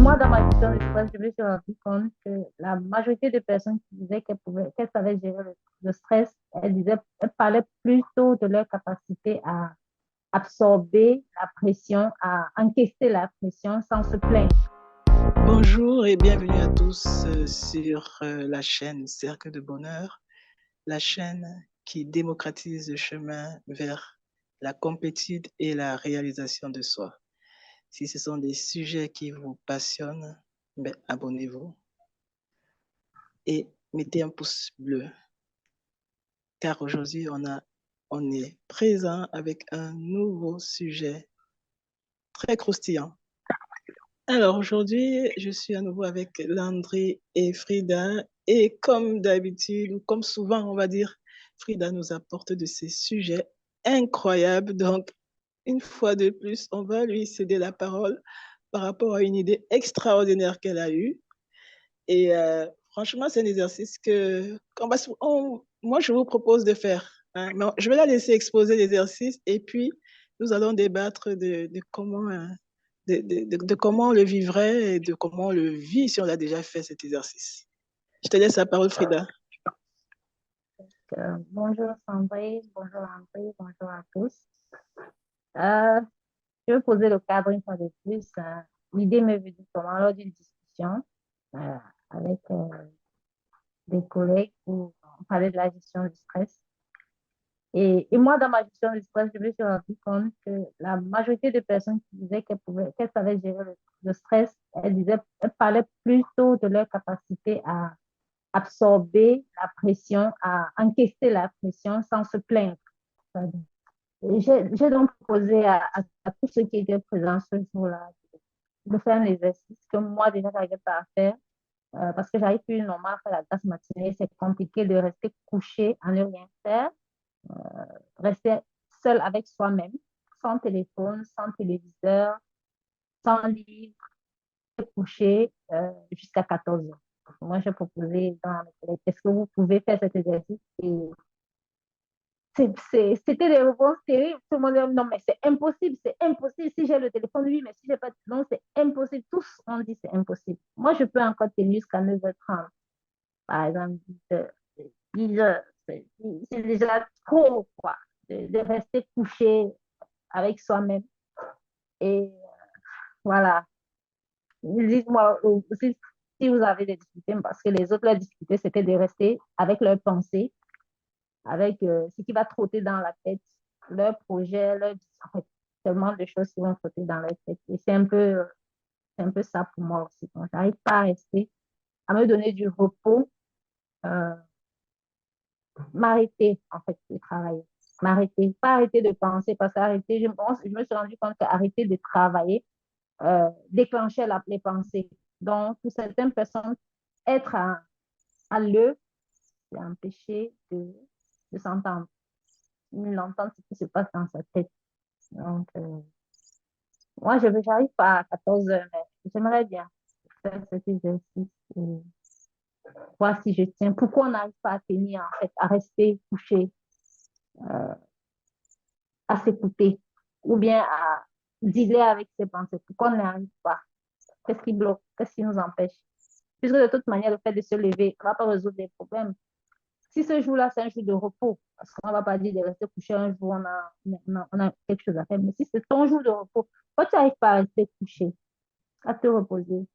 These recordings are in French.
moi, dans ma gestion de stress, je me suis rendu compte que la majorité des personnes qui disaient qu'elles savaient gérer le stress, elles parlaient plutôt de leur capacité à absorber la pression, à encaisser la pression sans se plaindre. Bonjour et bienvenue à tous sur la chaîne Cercle de Bonheur, la chaîne qui démocratise le chemin vers la complétude et la réalisation de soi. Si ce sont des sujets qui vous passionnent, ben, abonnez-vous et mettez un pouce bleu, car aujourd'hui on est présent avec un nouveau sujet très croustillant. Alors aujourd'hui, je suis à nouveau avec Landry et Frida. Et comme d'habitude, ou comme souvent, on va dire, Frida nous apporte de ces sujets incroyables. Donc, une fois de plus, on va lui céder la parole par rapport à une idée extraordinaire qu'elle a eue. Et franchement, c'est un exercice moi, je vous propose de faire. Hein. Mais je vais la laisser exposer l'exercice et puis nous allons débattre de comment de comment on le vivrait et de comment on le vit si on a déjà fait cet exercice. Je te laisse la parole, Frida. Bonjour Sandrine, bonjour André, bonjour à tous. Euh, je vais poser le cadre une fois de plus. L'idée m'est venue comment lors d'une discussion euh, avec des collègues où on parlait de la gestion du stress. Et moi, dans ma gestion du stress, je me suis rendu compte que la majorité des personnes qui disaient qu'elles savaient gérer le stress, elles parlaient plutôt de leur capacité à absorber la pression, à encaisser la pression sans se plaindre. Et j'ai donc proposé à tous ceux qui étaient présents ce jour-là de faire un exercice que moi, déjà, je n'arrivais pas à faire parce que j'arrive plus normalement à faire la tasse matinée. C'est compliqué de rester couché à ne rien faire, rester seul avec soi-même, sans téléphone, sans téléviseur, sans livre, couché jusqu'à 14 heures. Moi, j'ai proposé dans mes collègues, est-ce que vous pouvez faire cet exercice? Et c'était des réponses terribles. Tout le monde dit, non, mais c'est impossible, c'est impossible. Si j'ai le téléphone, oui, mais si j'ai pas de téléphone, c'est impossible. Tous ont dit c'est impossible. Moi, je peux encore tenir jusqu'à 9h30, par exemple, 10 heures. C'est déjà trop, quoi, de rester couché avec soi-même. Et voilà. Dites-moi aussi si vous avez des difficultés, parce que les autres, leurs difficultés, c'était de rester avec leurs pensées, avec ce qui va trotter dans la tête, leurs projets, en fait, tellement de choses qui vont trotter dans leur tête. Et c'est un peu ça pour moi aussi. Donc, j'arrive pas à rester, à me donner du repos, euh, m'arrêter, en fait, de travailler. M'arrêter, pas arrêter de penser, parce qu'arrêter, je me suis rendu compte qu'arrêter de travailler, déclenchait les pensées. Donc, pour certaines personnes, être à l'eux, c'est empêcher de s'entendre. Ils l'entendent ce qui se passe dans sa tête. Donc, moi, je n'arrive pas à 14 heures, mais j'aimerais bien faire cet exercice et voir si je tiens. Pourquoi on n'arrive pas à tenir, en fait, à rester couché, euh, à s'écouter ou bien à dealer avec ses pensées? Pourquoi on n'arrive pas? Qu'est-ce qui bloque? Qu'est-ce qui nous empêche? Puisque de toute manière, le fait de se lever ne va pas résoudre les problèmes. Si ce jour-là, c'est un jour de repos, parce qu'on ne va pas dire de rester couché un jour, on a quelque chose à faire, mais si c'est ton jour de repos, quand tu n'arrives pas à rester couché, à te reposer,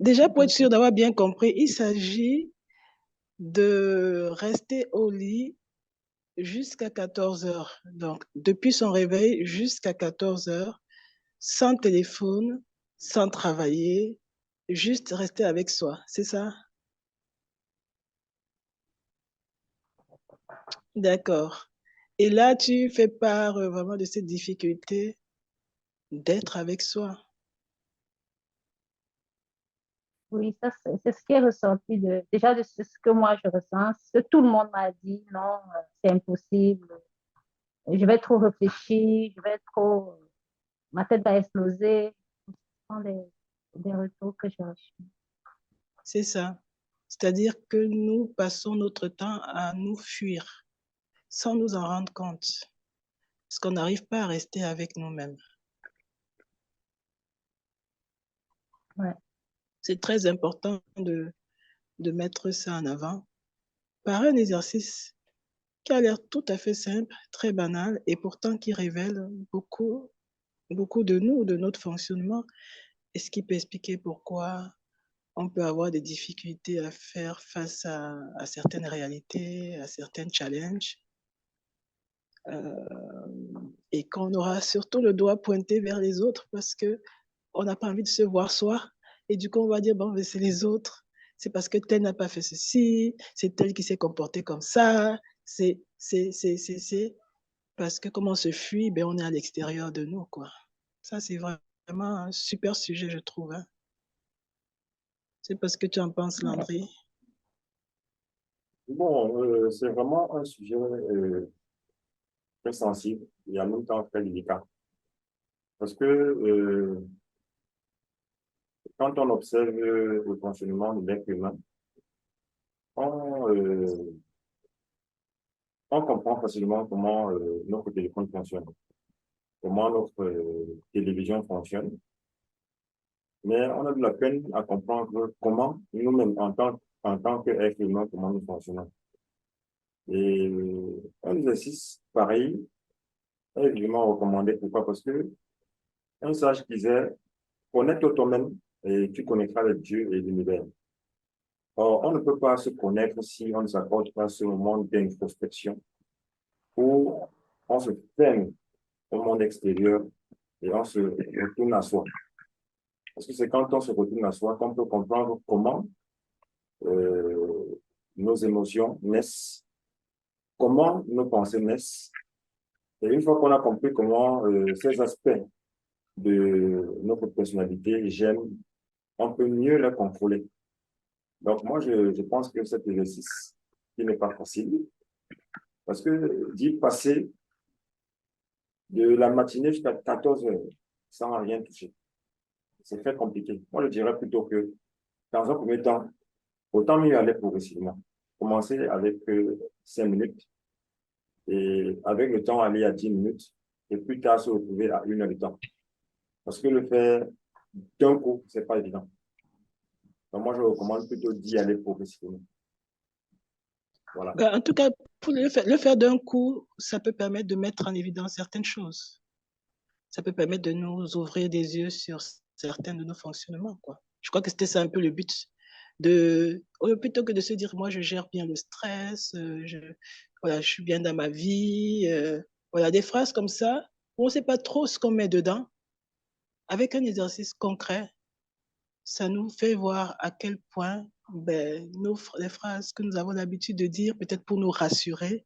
Déjà, pour être sûr d'avoir bien compris, il s'agit de rester au lit jusqu'à 14 heures. Donc, depuis son réveil jusqu'à 14 heures, sans téléphone, sans travailler, juste rester avec soi. C'est ça? D'accord. Et là, tu fais part vraiment de cette difficulté d'être avec soi. oui, ça, c'est ce qui est ressorti déjà de ce que moi je ressens, ce que tout le monde m'a dit, non, c'est impossible, je vais trop réfléchir, je vais trop, ma tête va exploser. Ce sont des retours que j'ai reçus. C'est ça. C'est-à-dire que nous passons notre temps à nous fuir sans nous en rendre compte, parce qu'on n'arrive pas à rester avec nous-mêmes. Ouais. C'est très important de mettre ça en avant par un exercice qui a l'air tout à fait simple, très banal, et pourtant qui révèle beaucoup de nous, de notre fonctionnement, et ce qui peut expliquer pourquoi on peut avoir des difficultés à faire face à certaines réalités, à certains challenges, et qu'on aura surtout le doigt pointé vers les autres parce que on n'a pas envie de se voir soi. Et du coup, on va dire, bon, c'est les autres. C'est parce que tel n'a pas fait ceci, c'est tel qui s'est comporté comme ça, c'est parce que comme on se fuit, ben, on est à l'extérieur de nous, quoi. Ça, c'est vraiment un super sujet, je trouve. Hein. C'est parce que tu en penses, Ouais. Landry. Bon, c'est vraiment un sujet très sensible et en même temps très délicat. Parce que quand on observe le fonctionnement de l'être humain, on, euh, on comprend facilement comment notre téléphone fonctionne, comment notre télévision fonctionne, mais on a de la peine à comprendre comment nous-mêmes, en tant qu'être humain, comment nous fonctionnons. Et un exercice pareil est évidemment recommandé. Pourquoi? Parce que un sage disait, connais-toi toi-même et tu connaîtras les dieux et l'univers. Or, on ne peut pas se connaître si on ne s'accorde pas ce moment d'introspection où on se ferme au monde extérieur et on se retourne à soi. Parce que c'est quand on se retourne à soi qu'on peut comprendre comment nos émotions naissent, comment nos pensées naissent. Et une fois qu'on a compris comment ces aspects de notre personnalité gênent, on peut mieux les contrôler. Donc, moi, je pense que cet exercice, qui n'est pas facile, parce que d'y passer de la matinée jusqu'à 14 heures sans rien toucher, c'est très compliqué. Moi, je dirais plutôt que, dans un premier temps, autant mieux aller progressivement. Commencer avec 5 minutes et avec le temps, aller à 10 minutes et plus tard se retrouver à 1 heure de temps. Parce que le faire d'un coup, c'est pas évident. Donc, moi, je recommande plutôt d'y aller progressivement. Voilà. Ben, en tout cas, pour le faire d'un coup, ça peut permettre de mettre en évidence certaines choses. Ça peut permettre de nous ouvrir des yeux sur certains de nos fonctionnements, quoi. Je crois que c'était ça un peu le but plutôt que de se dire, moi, je gère bien le stress, voilà, je suis bien dans ma vie, voilà, des phrases comme ça, où on ne sait pas trop ce qu'on met dedans. Avec un exercice concret, ça nous fait voir à quel point ben, les phrases que nous avons l'habitude de dire, peut-être pour nous rassurer,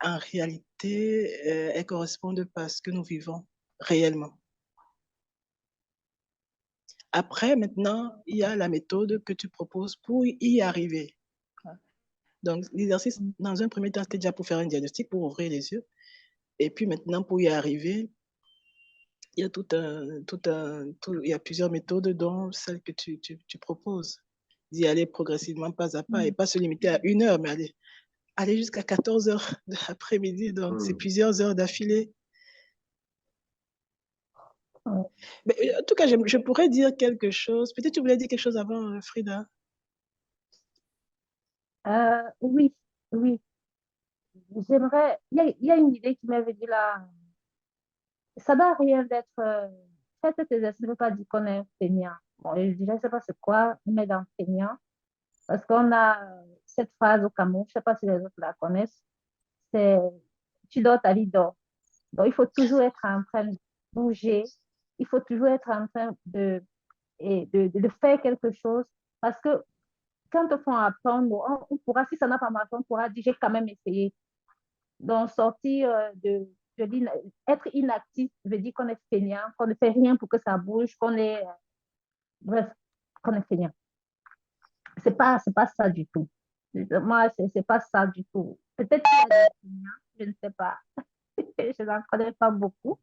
en réalité, elles correspondent pas à ce que nous vivons réellement. Après, maintenant, il y a la méthode que tu proposes pour y arriver. Donc, l'exercice, dans un premier temps, c'était déjà pour faire un diagnostic, pour ouvrir les yeux. Et puis maintenant, pour y arriver, il y a il y a plusieurs méthodes, dont celle que tu proposes, d'y aller progressivement, pas à pas, et pas se limiter à 1 heure, mais aller jusqu'à 14 heures de l'après-midi. Donc, c'est plusieurs heures d'affilée. Mais, en tout cas, je pourrais dire quelque chose. Peut-être tu voulais dire quelque chose avant, Frida. Oui, oui. J'aimerais. Il y a une idée qui m'est venue là. Ça n'a rien d'être. Faire cet exercice ne veut pas dire qu'on est feignant. Bon, je ne sais pas c'est quoi, mais dans feignant. Parce qu'on a cette phrase au Cameroun, je ne sais pas si les autres la connaissent. C'est tu dors, ta vie dort. Donc, il faut toujours être en train de bouger. Il faut toujours être en train de faire quelque chose. Parce que quand on faut apprendre, on pourra, si ça n'a pas marché, on pourra dire j'ai quand même essayé. Donc, sortir être inactif veut dire qu'on est feignant, qu'on ne fait rien pour que ça bouge, bref, qu'on est feignant. C'est pas ça du tout. Moi, c'est pas ça du tout. Peut-être qu'il y a des feignants, je ne sais pas. Je n'en connais pas beaucoup.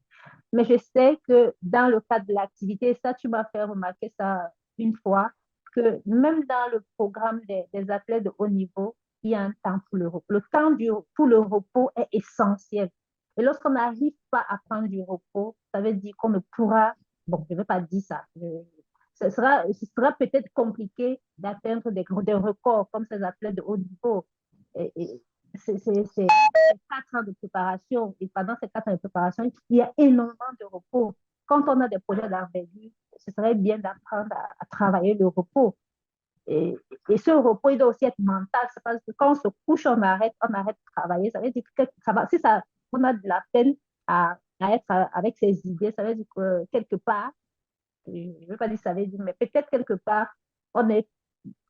Mais je sais que dans le cadre de l'activité, ça, tu m'as fait remarquer ça une fois, que même dans le programme des athlètes de haut niveau, il y a un temps pour le repos. Le temps pour le repos est essentiel. Et lorsqu'on n'arrive pas à prendre du repos, ça veut dire qu'on ne pourra, bon, je ne veux pas dire ça, ce sera peut-être compliqué d'atteindre des records comme ces athlètes de haut niveau. C'est 4 ans de préparation. Et pendant ces 4 ans de préparation, il y a énormément de repos. Quand on a des projets d'envergure, ce serait bien d'apprendre à travailler le repos. Et, et ce repos, il doit aussi être mental. C'est parce que quand on se couche, on arrête de travailler. Ça veut dire que ça va, si ça, on a de la peine à être avec ses idées, ça veut dire que quelque part, je ne veux pas dire ça veut dire, mais peut-être quelque part, on, est,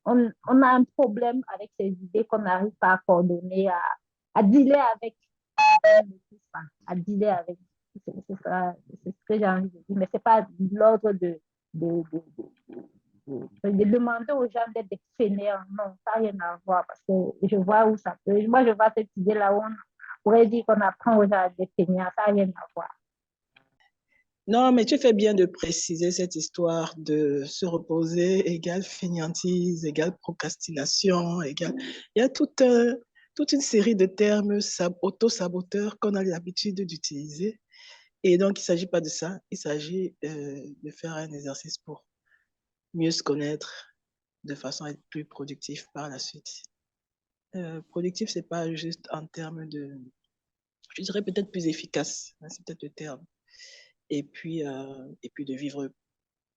on a un problème avec ses idées qu'on n'arrive pas à coordonner, à dealer avec, à dealer avec. C'est ce que j'ai envie de dire, mais ce n'est pas l'ordre de, de demander aux gens d'être des fainéants. Non, ça n'a rien à voir parce que je vois où ça peut. Moi, je vois cette idée-là où on pourrait dire qu'on apprend aux gens à être des fainéants. Ça n'a rien à voir. Non, mais tu fais bien de préciser cette histoire de se reposer égale fainéantise, égale procrastination, égale... Il y a toute une série de termes auto-saboteurs qu'on a l'habitude d'utiliser. Et donc, il ne s'agit pas de ça. Il s'agit de faire un exercice pour mieux se connaître de façon à être plus productif par la suite. Productif, ce n'est pas juste en termes de... Je dirais peut-être plus efficace, hein, c'est peut-être le terme. Et puis de vivre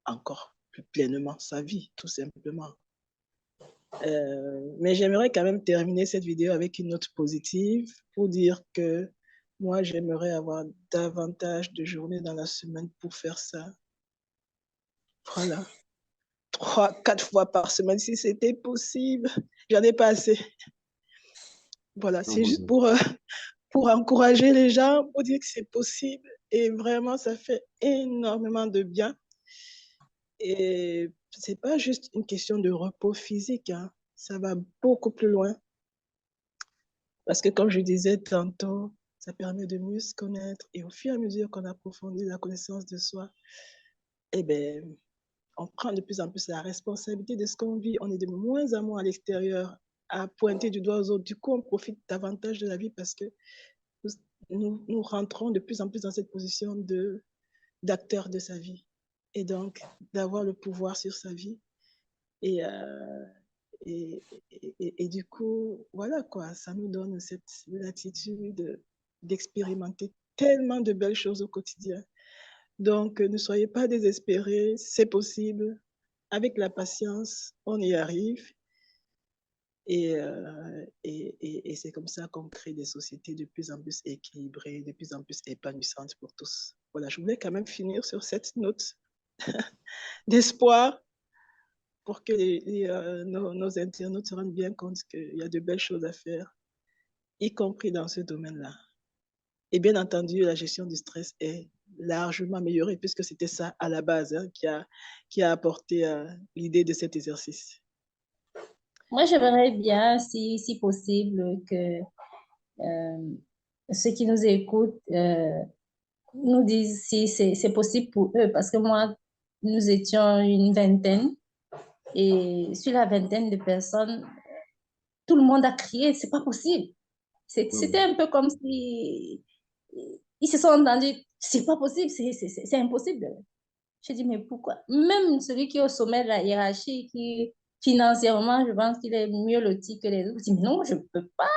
encore plus pleinement sa vie, tout simplement. Mais j'aimerais quand même terminer cette vidéo avec une note positive pour dire que moi, j'aimerais avoir davantage de journées dans la semaine pour faire ça. Voilà. 3, 4 fois par semaine, si c'était possible. J'en ai pas assez. Voilà, c'est juste pour encourager les gens, pour dire que c'est possible. Et vraiment, ça fait énormément de bien. Et ce n'est pas juste une question de repos physique, hein. Ça va beaucoup plus loin. Parce que comme je disais tantôt, ça permet de mieux se connaître. Et au fur et à mesure qu'on approfondit la connaissance de soi, eh bien, on prend de plus en plus la responsabilité de ce qu'on vit. On est de moins en moins à l'extérieur à pointer du doigt aux autres. Du coup, on profite davantage de la vie parce que nous rentrons de plus en plus dans cette position d'acteur de sa vie. Et donc, d'avoir le pouvoir sur sa vie. Et, et du coup, voilà quoi, ça nous donne cette latitude d'expérimenter tellement de belles choses au quotidien. Donc, ne soyez pas désespérés, c'est possible. Avec la patience, on y arrive. Et c'est comme ça qu'on crée des sociétés de plus en plus équilibrées, de plus en plus épanouissantes pour tous. Voilà, je voulais quand même finir sur cette note d'espoir pour que nos internautes se rendent bien compte qu'il y a de belles choses à faire, y compris dans ce domaine-là. Et bien entendu, la gestion du stress est largement améliorée puisque c'était ça à la base, hein, qui a apporté l'idée de cet exercice. Moi, j'aimerais bien, si possible, que ceux qui nous écoutent nous disent si c'est possible pour eux. Parce que moi, nous étions une vingtaine et sur la vingtaine de personnes, tout le monde a crié, c'est pas possible. C'était un peu comme si ils se sont entendus, c'est pas possible, c'est impossible. Je dis, mais pourquoi? Même celui qui est au sommet de la hiérarchie, qui financièrement, je pense qu'il est mieux loti que les autres, je dis, mais non, je peux pas,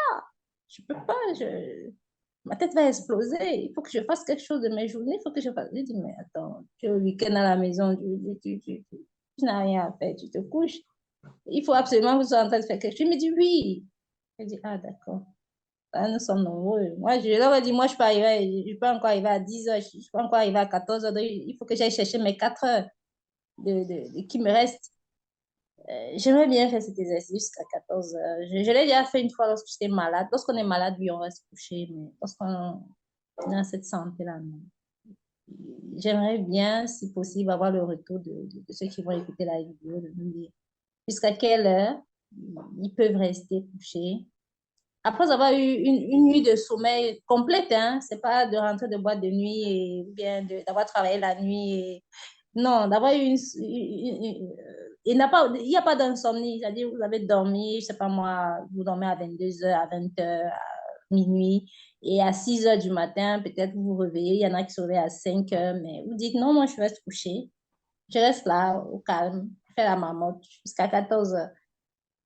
ma tête va exploser, il faut que je fasse quelque chose de mes journées, il faut que je fasse. Je dis, mais attends, tu es au week-end à la maison, tu n'as rien à faire, tu te couches. Il faut absolument que tu sois en train de faire quelque chose. Il me dit, oui. Je dis, ah, d'accord. Ah, nous sommes nombreux. Moi, je leur ai dit, moi, je peux encore arriver à 10 heures, je peux encore arriver à 14 heures. Il faut que j'aille chercher mes 4 heures qui me restent. J'aimerais bien faire cet exercice jusqu'à 14 heures. Je l'ai déjà fait une fois lorsque j'étais malade. Lorsqu'on est malade, oui, on reste couché, mais lorsqu'on a cette santé-là, non. J'aimerais bien, si possible, avoir le retour de ceux qui vont écouter la vidéo, de nous dire jusqu'à quelle heure ils peuvent rester couchés après avoir eu une nuit de sommeil complète, hein, c'est pas de rentrer de boîte de nuit et bien d'avoir travaillé la nuit. Non, d'avoir eu il n'y a pas d'insomnie, c'est-à-dire vous avez dormi, je sais pas moi, vous dormez à 22 heures, à 20 heures, à minuit, et à 6 heures du matin, peut-être vous vous réveillez, il y en a qui se réveillent à 5 heures, mais vous dites non, moi je reste couché, Je reste là au calme, faire la marmotte jusqu'à 14 heures.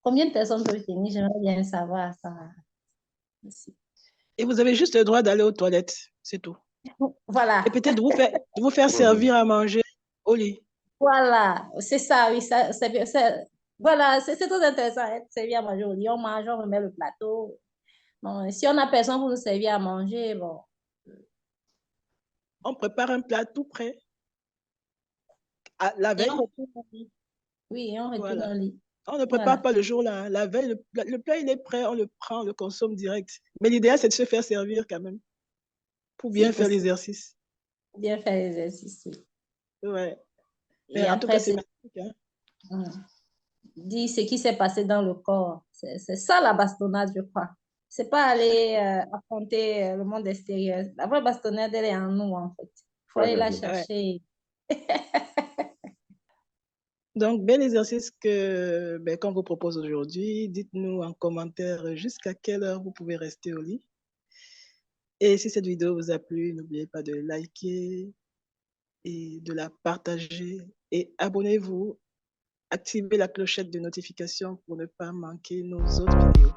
Combien de personnes peuvent finir? J'aimerais bien savoir ça. Aussi. Et vous avez juste le droit d'aller aux toilettes, c'est tout. Voilà. Et peut-être de vous faire servir à manger au lit. Voilà, c'est ça, oui, voilà, c'est très intéressant, être servi à manger au lit. On mange, on remet le plateau. Bon, si on n'a personne pour nous servir à manger, bon. On prépare un plat tout prêt à la Et on veille. retourne au lit. Oui, et on retourne Voilà. au lit. On ne prépare Voilà. pas le jour-là. La veille, le plat, il est prêt, on le prend, on le consomme direct. Mais l'idéal, c'est de se faire servir quand même pour Si bien faire possible, l'exercice. bien faire l'exercice, oui. Ouais. Mais Et en tout après, cas, c'est magnifique. Hein? Dire ce qui s'est passé dans le corps. C'est ça la bastonnade, je crois. C'est pas aller affronter le monde extérieur. La vraie bastonnade, elle est en nous, en fait. Il faut Ouais, aller c'est la ça. Ouais. chercher. Donc, bel exercice qu'on vous propose aujourd'hui. Dites-nous en commentaire jusqu'à quelle heure vous pouvez rester au lit. Et si cette vidéo vous a plu, n'oubliez pas de liker et de la partager. Et abonnez-vous, activez la clochette de notification pour ne pas manquer nos autres vidéos.